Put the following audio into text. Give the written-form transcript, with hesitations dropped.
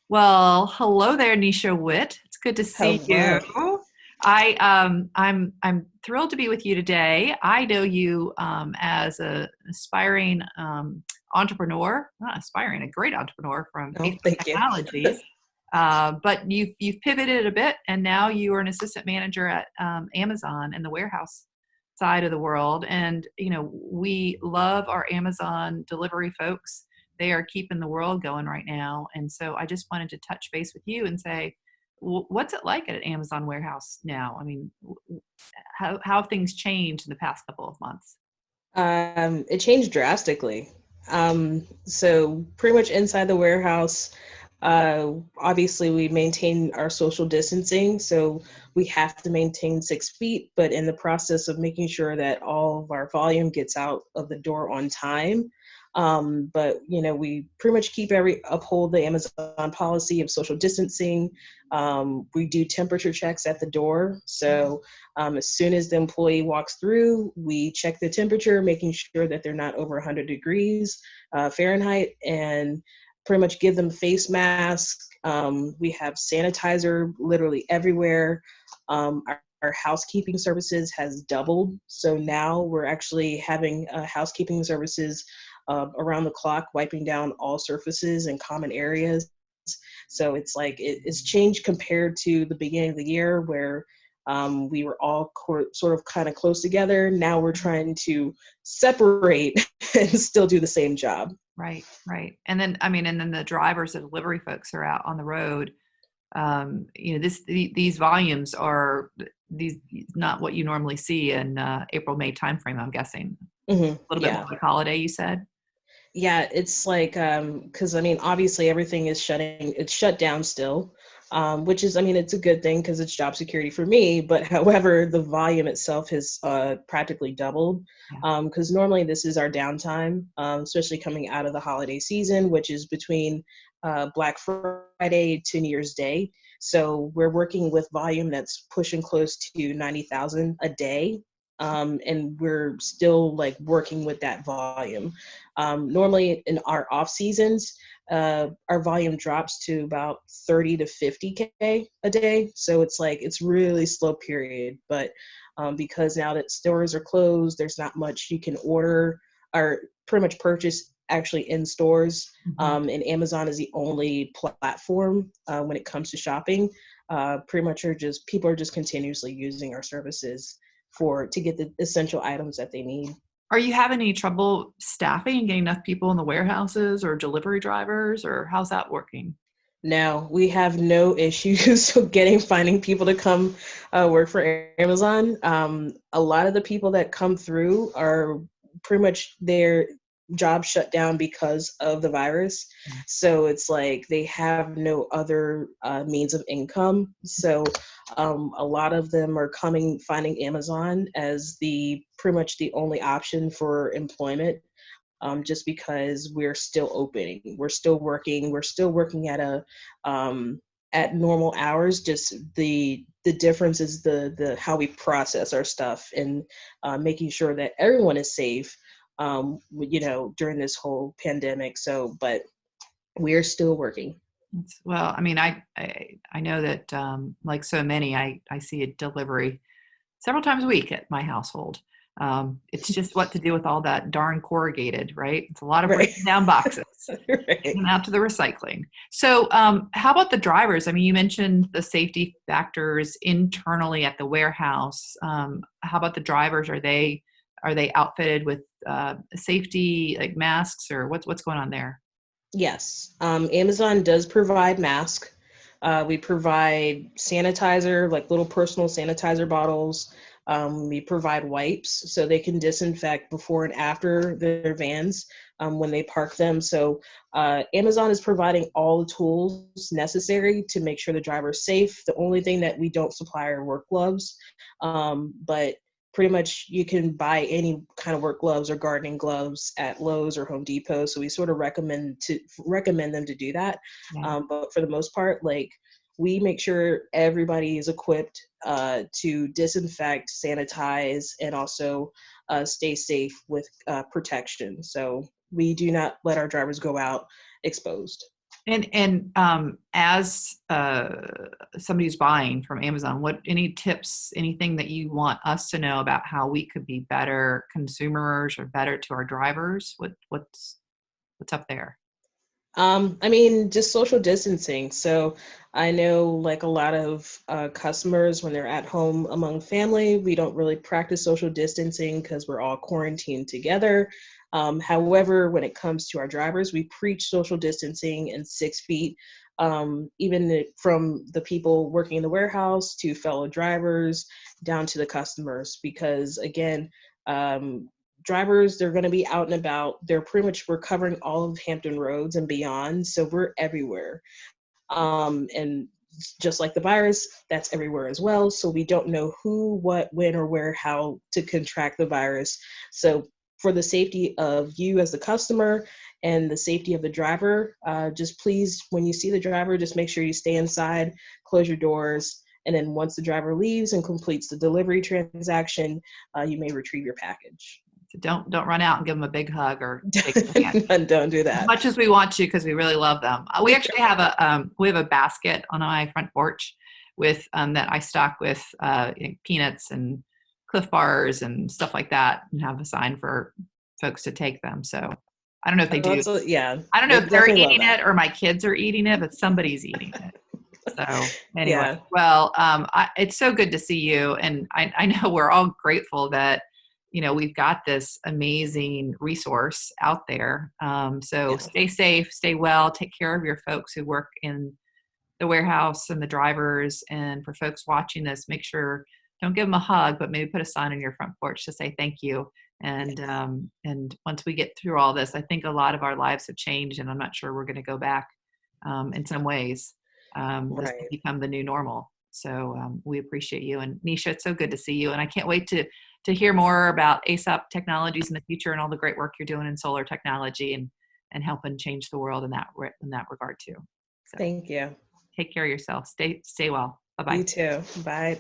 Well, hello there, Nisha Witt. It's good to see you. Hello. I'm thrilled to be with you today. I know you as an aspiring entrepreneur, not aspiring, a great entrepreneur from Oh, Asst thank you. Technologies. But you've pivoted a bit, and now you are an assistant manager at Amazon in the warehouse side of the world. And we love our Amazon delivery folks. They are keeping the world going right now. And so I just wanted to touch base with you and say, what's it like at an Amazon warehouse now? I mean, how have things changed in the past couple of months? It changed drastically. So pretty much inside the warehouse, obviously we maintain our social distancing, so we have to maintain 6 feet, but in the process of making sure that all of our volume gets out of the door on time. But we pretty much uphold the Amazon policy of social distancing. We do temperature checks at the door. So as soon as the employee walks through, we check the temperature, making sure that they're not over 100 degrees Fahrenheit, and pretty much give them face masks. We have sanitizer literally everywhere. Our housekeeping services has doubled. So now we're actually having housekeeping services around the clock, wiping down all surfaces and common areas. So it's like it's changed compared to the beginning of the year where we were all sort of kind of close together. Now we're trying to separate and still do the same job. Right, right. And then, I mean, and then the drivers, the delivery folks are out on the road. These volumes are these not what you normally see in April, May timeframe, I'm guessing. A little bit more Yeah. like holiday, you said? Yeah, it's like because I mean, obviously everything is it's shut down still, which is, I mean, it's a good thing because it's job security for me. But however, the volume itself has practically doubled Yeah. because normally this is our downtime, especially coming out of the holiday season, which is between Black Friday to New Year's Day. So we're working with volume that's pushing close to 90,000 a day. And we're still like working with that volume. Normally in our off seasons, our volume drops to about 30 to 50K a day. So it's like, it's really slow period. But because now that stores are closed, there's not much you can order or pretty much purchase actually in stores. Mhm. And Amazon is the only platform when it comes to shopping. Pretty much people are just continuously using our services to get the essential items that they need. Are you having any trouble staffing and getting enough people in the warehouses or delivery drivers, or how's that working? No, we have no issues finding people to come work for Amazon. A lot of the people that come through are pretty much their job shut down because of the virus. So it's like they have no other means of income. So a lot of them are finding Amazon as the pretty much the only option for employment, just because we're still opening, we're still working at normal hours. Just the difference is the how we process our stuff and making sure that everyone is safe, during this whole pandemic. So, but we're still working. Well, I mean, I know that like so many, I see a delivery several times a week at my household. It's just what to do with all that darn corrugated, right? It's a lot of Right. breaking down boxes, Right. getting them out to the recycling. So, how about the drivers? I mean, you mentioned the safety factors internally at the warehouse. How about the drivers? Are they outfitted with safety like masks, or what's going on there? Yes, Amazon does provide masks. We provide sanitizer, like little personal sanitizer bottles. We provide wipes so they can disinfect before and after their vans when they park them. So Amazon is providing all the tools necessary to make sure the driver is safe. The only thing that we don't supply are work gloves, but pretty much you can buy any kind of work gloves or gardening gloves at Lowe's or Home Depot. So we sort of recommend them to do that. Yeah. But for the most part, like, we make sure everybody is equipped to disinfect, sanitize, and also stay safe with protection. So we do not let our drivers go out exposed. And as somebody who's buying from Amazon, what any tips, anything that you want us to know about how we could be better consumers or better to our drivers? What's up there? I mean, just social distancing. So I know like a lot of customers, when they're at home among family, we don't really practice social distancing because we're all quarantined together. However, when it comes to our drivers, we preach social distancing and 6 feet, from the people working in the warehouse to fellow drivers down to the customers, because again, um, drivers, they're going to be out and about. We're covering all of Hampton Roads and beyond, so we're everywhere. And just like the virus, that's everywhere as well, so we don't know who, what, when, or where, how to contract the virus. So for the safety of you as the customer and the safety of the driver, just please, when you see the driver, just make sure you stay inside, close your doors, and then once the driver leaves and completes the delivery transaction, you may retrieve your package. So don't run out and give them a big hug or shake their hand. Don't do As that. much as we want to, because we really love them. We actually have a basket on my front porch with that I stock with peanuts and Cliff Bars and stuff like that, and have a sign for folks to take them. So I don't know if they do. Yeah, I don't know they if they're definitely love eating that. it or my kids are eating it, but somebody's eating it. So anyway, Yeah, well, it's so good to see you, and I know we're all grateful that we've got this amazing resource out there. So yeah, stay safe, stay well, take care of your folks who work in the warehouse and the drivers, and for folks watching this, make sure don't give them a hug, but maybe put a sign on your front porch to say thank you. And once we get through all this, I think a lot of our lives have changed, and I'm not sure we're going to go back in some ways. This will right. become the new normal. So we appreciate you. And Nisha, it's so good to see you. And I can't wait to hear more about ASAP technologies in the future and all the great work you're doing in solar technology and helping change the world in that regard too. So Thank you. take care of yourself. Stay well. Bye bye. You too. Bye.